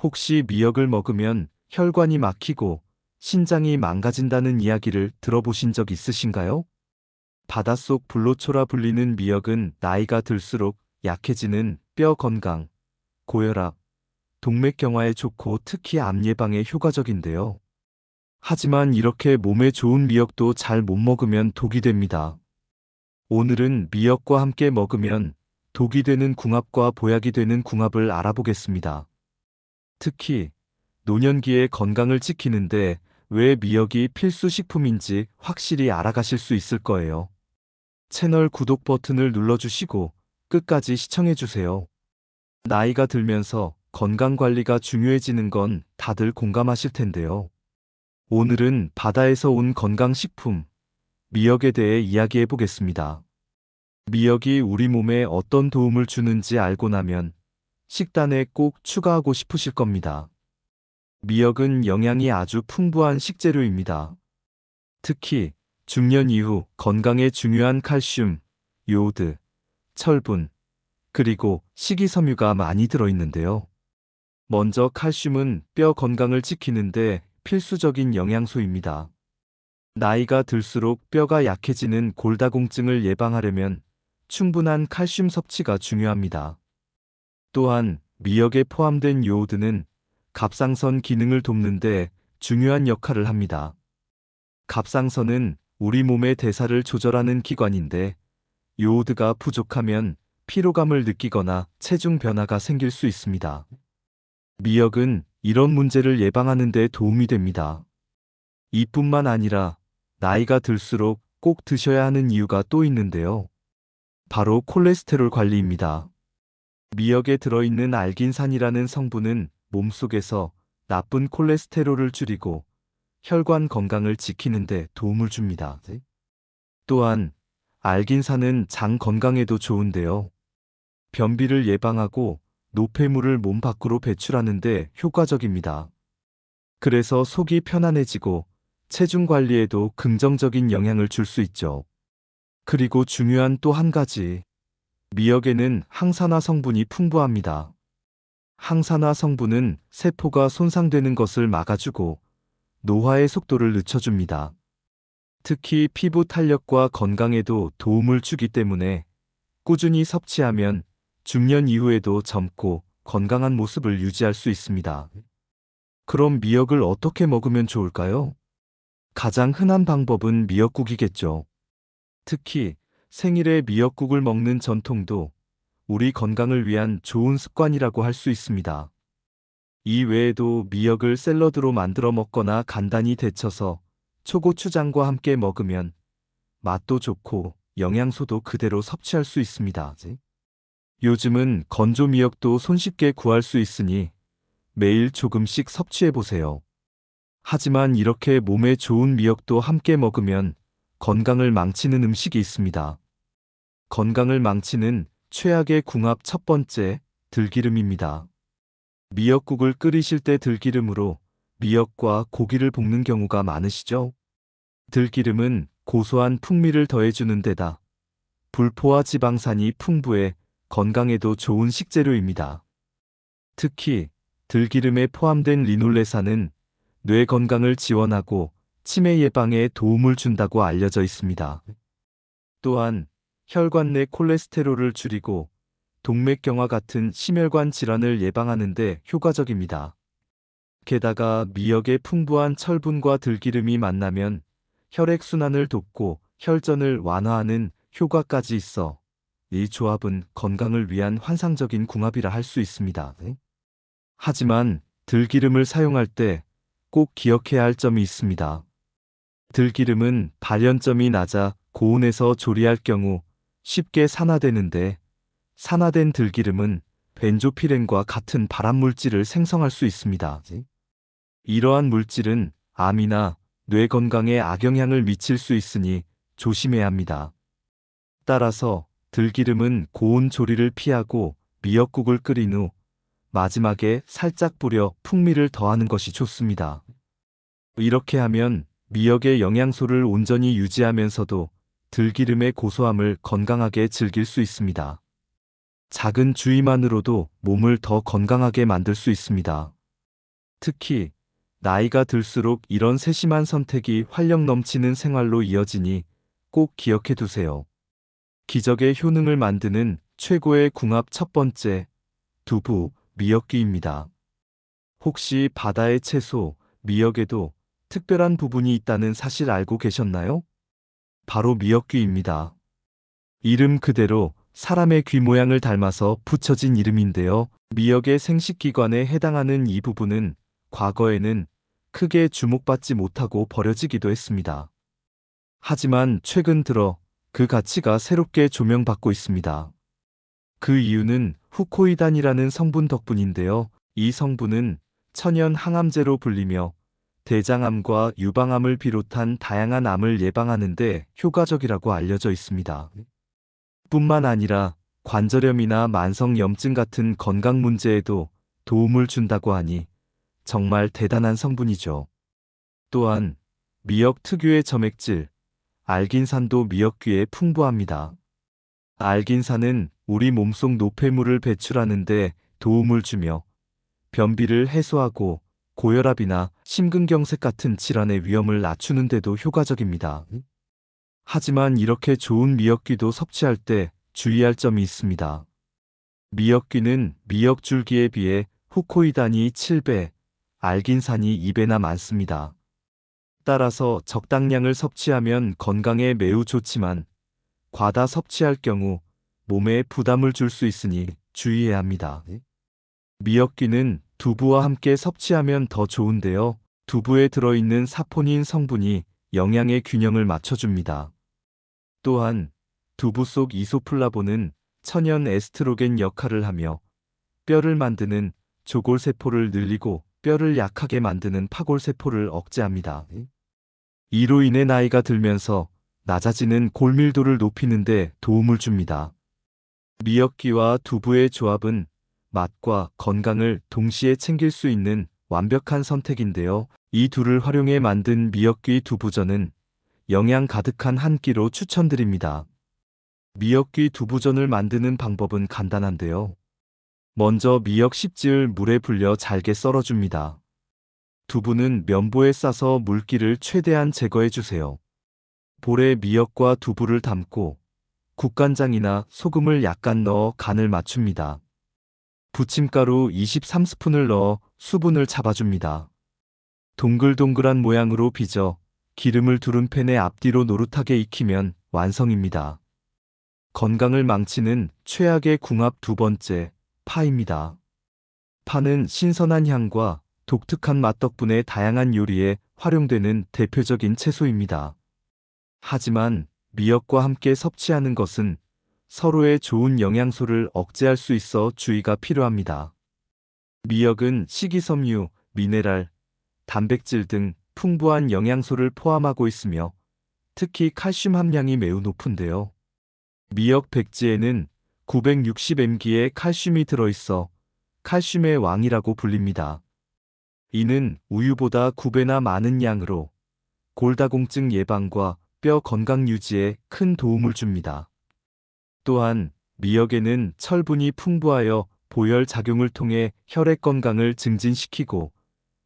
혹시 미역을 먹으면 혈관이 막히고 신장이 망가진다는 이야기를 들어보신 적 있으신가요? 바닷속 불로초라 불리는 미역은 나이가 들수록 약해지는 뼈 건강, 고혈압, 동맥경화에 좋고 특히 암 예방에 효과적인데요. 하지만 이렇게 몸에 좋은 미역도 잘 못 먹으면 독이 됩니다. 오늘은 미역과 함께 먹으면 독이 되는 궁합과 보약이 되는 궁합을 알아보겠습니다. 특히 노년기에 건강을 지키는데 왜 미역이 필수 식품인지 확실히 알아가실 수 있을 거예요. 채널 구독 버튼을 눌러주시고 끝까지 시청해주세요. 나이가 들면서 건강 관리가 중요해지는 건 다들 공감하실 텐데요. 오늘은 바다에서 온 건강식품, 미역에 대해 이야기해 보겠습니다. 미역이 우리 몸에 어떤 도움을 주는지 알고 나면 식단에 꼭 추가하고 싶으실 겁니다. 미역은 영양이 아주 풍부한 식재료입니다. 특히 중년 이후 건강에 중요한 칼슘, 요오드, 철분, 그리고 식이섬유가 많이 들어있는데요. 먼저 칼슘은 뼈 건강을 지키는데 필수적인 영양소입니다. 나이가 들수록 뼈가 약해지는 골다공증을 예방하려면 충분한 칼슘 섭취가 중요합니다. 또한 미역에 포함된 요오드는 갑상선 기능을 돕는데 중요한 역할을 합니다. 갑상선은 우리 몸의 대사를 조절하는 기관인데 요오드가 부족하면 피로감을 느끼거나 체중 변화가 생길 수 있습니다. 미역은 이런 문제를 예방하는 데 도움이 됩니다. 이뿐만 아니라 나이가 들수록 꼭 드셔야 하는 이유가 또 있는데요. 바로 콜레스테롤 관리입니다. 미역에 들어있는 알긴산이라는 성분은 몸속에서 나쁜 콜레스테롤을 줄이고 혈관 건강을 지키는 데 도움을 줍니다. 또한 알긴산은 장 건강에도 좋은데요. 변비를 예방하고 노폐물을 몸 밖으로 배출하는 데 효과적입니다. 그래서 속이 편안해지고 체중 관리에도 긍정적인 영향을 줄 수 있죠. 그리고 중요한 또 한 가지, 미역에는 항산화 성분이 풍부합니다. 항산화 성분은 세포가 손상되는 것을 막아주고 노화의 속도를 늦춰줍니다. 특히 피부 탄력과 건강에도 도움을 주기 때문에 꾸준히 섭취하면 중년 이후에도 젊고 건강한 모습을 유지할 수 있습니다. 그럼 미역을 어떻게 먹으면 좋을까요? 가장 흔한 방법은 미역국이겠죠. 특히 생일에 미역국을 먹는 전통도 우리 건강을 위한 좋은 습관이라고 할 수 있습니다. 이 외에도 미역을 샐러드로 만들어 먹거나 간단히 데쳐서 초고추장과 함께 먹으면 맛도 좋고 영양소도 그대로 섭취할 수 있습니다. 요즘은 건조 미역도 손쉽게 구할 수 있으니 매일 조금씩 섭취해 보세요. 하지만 이렇게 몸에 좋은 미역도 함께 먹으면 건강을 망치는 음식이 있습니다. 건강을 망치는 최악의 궁합 첫 번째, 들기름입니다. 미역국을 끓이실 때 들기름으로 미역과 고기를 볶는 경우가 많으시죠? 들기름은 고소한 풍미를 더해주는 데다 불포화 지방산이 풍부해 건강에도 좋은 식재료입니다. 특히 들기름에 포함된 리놀레산은 뇌 건강을 지원하고 치매 예방에 도움을 준다고 알려져 있습니다. 또한 혈관 내 콜레스테롤을 줄이고 동맥경화 같은 심혈관 질환을 예방하는 데 효과적입니다. 게다가 미역의 풍부한 철분과 들기름이 만나면 혈액순환을 돕고 혈전을 완화하는 효과까지 있어 이 조합은 건강을 위한 환상적인 궁합이라 할 수 있습니다. 하지만 들기름을 사용할 때 꼭 기억해야 할 점이 있습니다. 들기름은 발연점이 낮아 고온에서 조리할 경우 쉽게 산화되는데 산화된 들기름은 벤조피렌과 같은 발암물질을 생성할 수 있습니다. 이러한 물질은 암이나 뇌 건강에 악영향을 미칠 수 있으니 조심해야 합니다. 따라서 들기름은 고온 조리를 피하고 미역국을 끓인 후 마지막에 살짝 뿌려 풍미를 더하는 것이 좋습니다. 이렇게 하면 미역의 영양소를 온전히 유지하면서도 들기름의 고소함을 건강하게 즐길 수 있습니다. 작은 주의만으로도 몸을 더 건강하게 만들 수 있습니다. 특히 나이가 들수록 이런 세심한 선택이 활력 넘치는 생활로 이어지니 꼭 기억해 두세요. 기적의 효능을 만드는 최고의 궁합 첫 번째, 두부, 미역귀입니다. 혹시 바다의 채소, 미역에도 특별한 부분이 있다는 사실 알고 계셨나요? 바로 미역귀입니다. 이름 그대로 사람의 귀 모양을 닮아서 붙여진 이름인데요. 미역의 생식기관에 해당하는 이 부분은 과거에는 크게 주목받지 못하고 버려지기도 했습니다. 하지만 최근 들어 그 가치가 새롭게 조명받고 있습니다. 그 이유는 후코이단이라는 성분 덕분인데요. 이 성분은 천연 항암제로 불리며 대장암과 유방암을 비롯한 다양한 암을 예방하는 데 효과적이라고 알려져 있습니다. 뿐만 아니라 관절염이나 만성염증 같은 건강 문제에도 도움을 준다고 하니 정말 대단한 성분이죠. 또한 미역 특유의 점액질, 알긴산도 미역귀에 풍부합니다. 알긴산은 우리 몸속 노폐물을 배출하는 데 도움을 주며 변비를 해소하고 고혈압이나 심근경색 같은 질환의 위험을 낮추는 데도 효과적입니다. 하지만 이렇게 좋은 미역귀도 섭취할 때 주의할 점이 있습니다. 미역귀는 미역줄기에 비해 후코이단이 7배, 알긴산이 2배나 많습니다. 따라서 적당량을 섭취하면 건강에 매우 좋지만 과다 섭취할 경우 몸에 부담을 줄 수 있으니 주의해야 합니다. 미역귀는 두부와 함께 섭취하면 더 좋은데요. 두부에 들어있는 사포닌 성분이 영양의 균형을 맞춰줍니다. 또한 두부 속 이소플라본은 천연 에스트로겐 역할을 하며 뼈를 만드는 조골세포를 늘리고 뼈를 약하게 만드는 파골세포를 억제합니다. 이로 인해 나이가 들면서 낮아지는 골밀도를 높이는 데 도움을 줍니다. 미역귀와 두부의 조합은 맛과 건강을 동시에 챙길 수 있는 완벽한 선택인데요. 이 둘을 활용해 만든 미역귀 두부전은 영양 가득한 한 끼로 추천드립니다. 미역귀 두부전을 만드는 방법은 간단한데요. 먼저 미역 10즙을 물에 불려 잘게 썰어줍니다. 두부는 면보에 싸서 물기를 최대한 제거해 주세요. 볼에 미역과 두부를 담고 국간장이나 소금을 약간 넣어 간을 맞춥니다. 부침가루 23스푼을 넣어 수분을 잡아줍니다. 동글동글한 모양으로 빚어 기름을 두른 팬에 앞뒤로 노릇하게 익히면 완성입니다. 건강을 망치는 최악의 궁합 두 번째, 파입니다. 파는 신선한 향과 독특한 맛 덕분에 다양한 요리에 활용되는 대표적인 채소입니다. 하지만 미역과 함께 섭취하는 것은 서로의 좋은 영양소를 억제할 수 있어 주의가 필요합니다. 미역은 식이섬유, 미네랄, 단백질 등 풍부한 영양소를 포함하고 있으며 특히 칼슘 함량이 매우 높은데요. 미역 백지에는 960mg의 칼슘이 들어있어 칼슘의 왕이라고 불립니다. 이는 우유보다 9배나 많은 양으로 골다공증 예방과 뼈 건강 유지에 큰 도움을 줍니다. 또한 미역에는 철분이 풍부하여 보혈 작용을 통해 혈액 건강을 증진시키고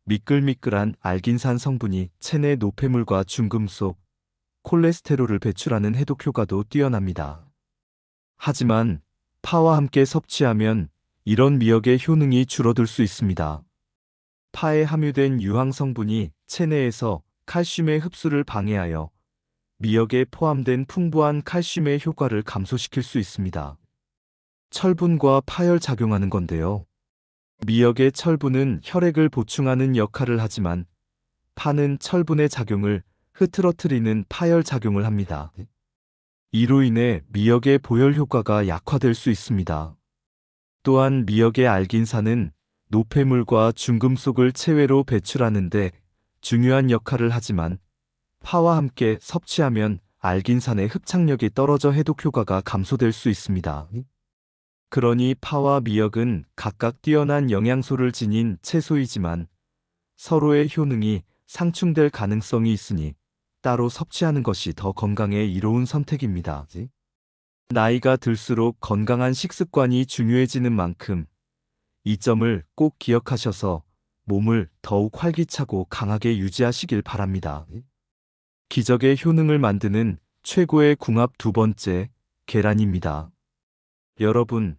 미끌미끌한 알긴산 성분이 체내 노폐물과 중금속, 콜레스테롤을 배출하는 해독 효과도 뛰어납니다. 하지만 파와 함께 섭취하면 이런 미역의 효능이 줄어들 수 있습니다. 파에 함유된 유황 성분이 체내에서 칼슘의 흡수를 방해하여 미역에 포함된 풍부한 칼슘의 효과를 감소시킬 수 있습니다. 철분과 파열 작용하는 건데요. 미역의 철분은 혈액을 보충하는 역할을 하지만 파는 철분의 작용을 흐트러뜨리는 파열 작용을 합니다. 이로 인해 미역의 보혈 효과가 약화될 수 있습니다. 또한 미역의 알긴산은 노폐물과 중금속을 체외로 배출하는데 중요한 역할을 하지만 파와 함께 섭취하면 알긴산의 흡착력이 떨어져 해독 효과가 감소될 수 있습니다. 그러니 파와 미역은 각각 뛰어난 영양소를 지닌 채소이지만 서로의 효능이 상충될 가능성이 있으니 따로 섭취하는 것이 더 건강에 이로운 선택입니다. 나이가 들수록 건강한 식습관이 중요해지는 만큼 이 점을 꼭 기억하셔서 몸을 더욱 활기차고 강하게 유지하시길 바랍니다. 기적의 효능을 만드는 최고의 궁합 두 번째, 계란입니다. 여러분,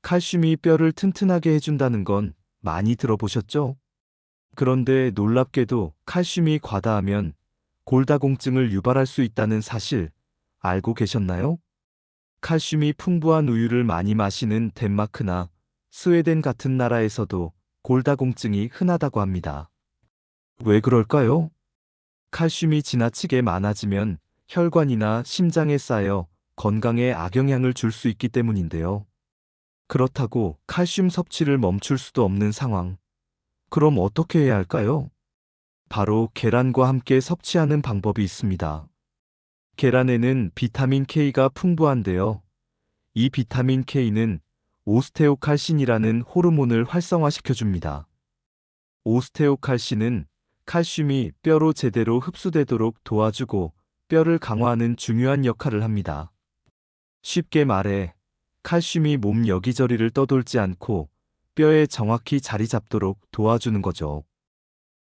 칼슘이 뼈를 튼튼하게 해준다는 건 많이 들어보셨죠? 그런데 놀랍게도 칼슘이 과다하면 골다공증을 유발할 수 있다는 사실 알고 계셨나요? 칼슘이 풍부한 우유를 많이 마시는 덴마크나 스웨덴 같은 나라에서도 골다공증이 흔하다고 합니다. 왜 그럴까요? 칼슘이 지나치게 많아지면 혈관이나 심장에 쌓여 건강에 악영향을 줄 수 있기 때문인데요. 그렇다고 칼슘 섭취를 멈출 수도 없는 상황. 그럼 어떻게 해야 할까요? 바로 계란과 함께 섭취하는 방법이 있습니다. 계란에는 비타민 K가 풍부한데요. 이 비타민 K는 오스테오칼신이라는 호르몬을 활성화시켜줍니다. 오스테오칼신은 칼슘이 뼈로 제대로 흡수되도록 도와주고 뼈를 강화하는 중요한 역할을 합니다. 쉽게 말해, 칼슘이 몸 여기저리를 떠돌지 않고 뼈에 정확히 자리 잡도록 도와주는 거죠.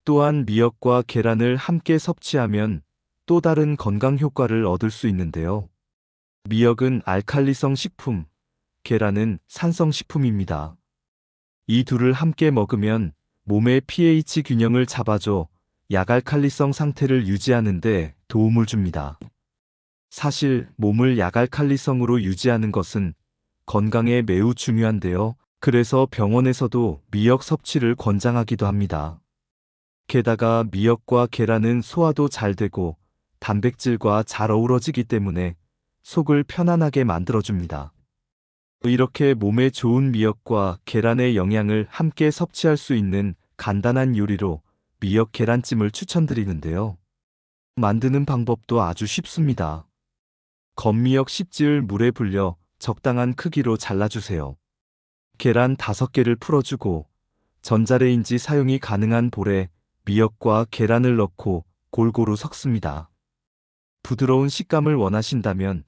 또한 미역과 계란을 함께 섭취하면 또 다른 건강 효과를 얻을 수 있는데요. 미역은 알칼리성 식품, 계란은 산성 식품입니다. 이 둘을 함께 먹으면 몸의 pH 균형을 잡아줘 약알칼리성 상태를 유지하는 데 도움을 줍니다. 사실 몸을 약알칼리성으로 유지하는 것은 건강에 매우 중요한데요. 그래서 병원에서도 미역 섭취를 권장하기도 합니다. 게다가 미역과 계란은 소화도 잘 되고 단백질과 잘 어우러지기 때문에 속을 편안하게 만들어줍니다. 이렇게 몸에 좋은 미역과 계란의 영양을 함께 섭취할 수 있는 간단한 요리로 미역 계란찜을 추천드리는데요. 만드는 방법도 아주 쉽습니다. 건미역 10지을 물에 불려 적당한 크기로 잘라주세요. 계란 5개를 풀어주고 전자레인지 사용이 가능한 볼에 미역과 계란을 넣고 골고루 섞습니다. 부드러운 식감을 원하신다면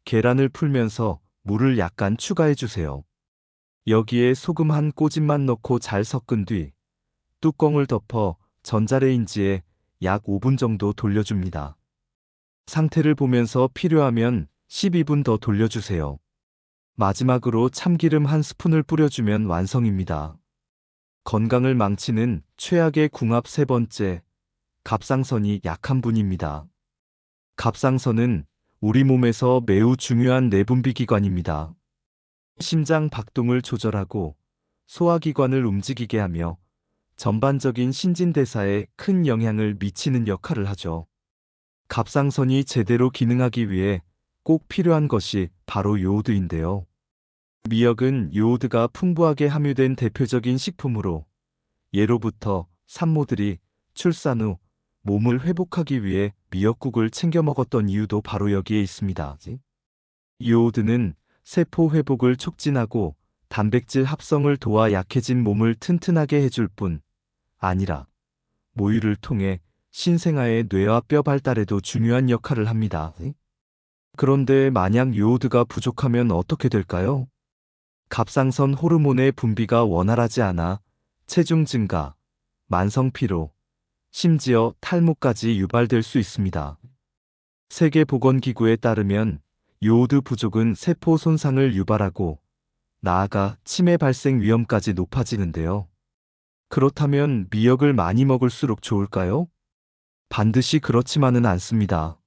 계란을 풀면서 물을 약간 추가해주세요. 여기에 소금 한 꼬집만 넣고 잘 섞은 뒤 뚜껑을 덮어 전자레인지에 약 5분 정도 돌려줍니다. 상태를 보면서 필요하면 12분 더 돌려주세요. 마지막으로 참기름 한 스푼을 뿌려주면 완성입니다. 건강을 망치는 최악의 궁합 세 번째, 갑상선이 약한 분입니다. 갑상선은 우리 몸에서 매우 중요한 내분비 기관입니다. 심장 박동을 조절하고 소화기관을 움직이게 하며 전반적인 신진대사에 큰 영향을 미치는 역할을 하죠. 갑상선이 제대로 기능하기 위해 꼭 필요한 것이 바로 요오드인데요. 미역은 요오드가 풍부하게 함유된 대표적인 식품으로 예로부터 산모들이 출산 후 몸을 회복하기 위해 미역국을 챙겨 먹었던 이유도 바로 여기에 있습니다. 요오드는 세포 회복을 촉진하고 단백질 합성을 도와 약해진 몸을 튼튼하게 해줄 뿐 아니라 모유를 통해 신생아의 뇌와 뼈 발달에도 중요한 역할을 합니다. 그런데 만약 요오드가 부족하면 어떻게 될까요? 갑상선 호르몬의 분비가 원활하지 않아 체중 증가, 만성 피로, 심지어 탈모까지 유발될 수 있습니다. 세계보건기구에 따르면 요오드 부족은 세포 손상을 유발하고 나아가 치매 발생 위험까지 높아지는데요. 그렇다면 미역을 많이 먹을수록 좋을까요? 반드시 그렇지만은 않습니다.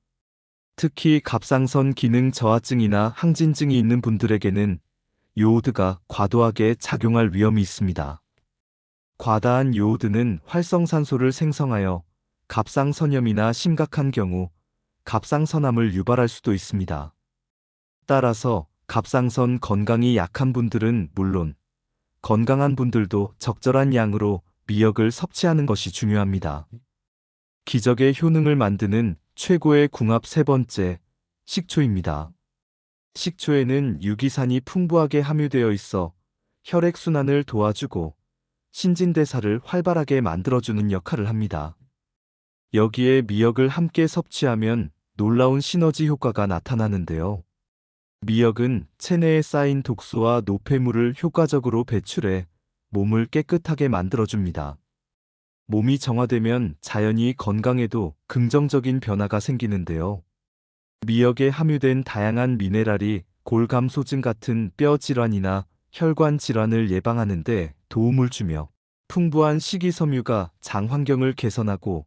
특히 갑상선 기능 저하증이나 항진증이 있는 분들에게는 요오드가 과도하게 작용할 위험이 있습니다. 과다한 요오드는 활성산소를 생성하여 갑상선염이나 심각한 경우 갑상선암을 유발할 수도 있습니다. 따라서 갑상선 건강이 약한 분들은 물론 건강한 분들도 적절한 양으로 미역을 섭취하는 것이 중요합니다. 기적의 효능을 만드는 최고의 궁합 세 번째, 식초입니다. 식초에는 유기산이 풍부하게 함유되어 있어 혈액순환을 도와주고 신진대사를 활발하게 만들어주는 역할을 합니다. 여기에 미역을 함께 섭취하면 놀라운 시너지 효과가 나타나는데요. 미역은 체내에 쌓인 독소와 노폐물을 효과적으로 배출해 몸을 깨끗하게 만들어줍니다. 몸이 정화되면 자연히 건강에도 긍정적인 변화가 생기는데요. 미역에 함유된 다양한 미네랄이 골감소증 같은 뼈 질환이나 혈관 질환을 예방하는 데 도움을 주며 풍부한 식이섬유가 장 환경을 개선하고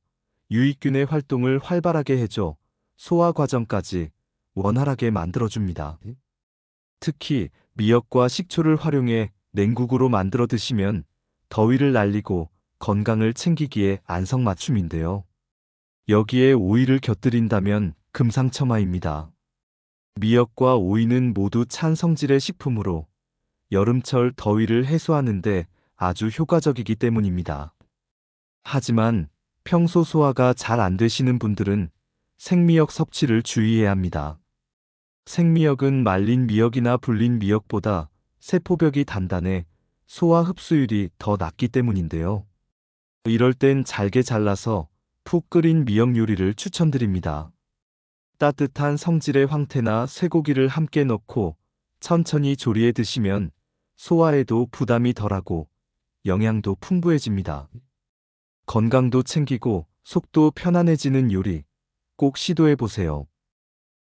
유익균의 활동을 활발하게 해줘 소화 과정까지 원활하게 만들어줍니다. 특히 미역과 식초를 활용해 냉국으로 만들어 드시면 더위를 날리고 건강을 챙기기에 안성맞춤인데요. 여기에 오이를 곁들인다면 금상첨화입니다. 미역과 오이는 모두 찬 성질의 식품으로 여름철 더위를 해소하는데 아주 효과적이기 때문입니다. 하지만 평소 소화가 잘 안 되시는 분들은 생미역 섭취를 주의해야 합니다. 생미역은 말린 미역이나 불린 미역보다 세포벽이 단단해 소화 흡수율이 더 낮기 때문인데요. 이럴 땐 잘게 잘라서 푹 끓인 미역 요리를 추천드립니다. 따뜻한 성질의 황태나 쇠고기를 함께 넣고 천천히 조리해 드시면 소화에도 부담이 덜하고 영양도 풍부해집니다. 건강도 챙기고 속도 편안해지는 요리 꼭 시도해 보세요.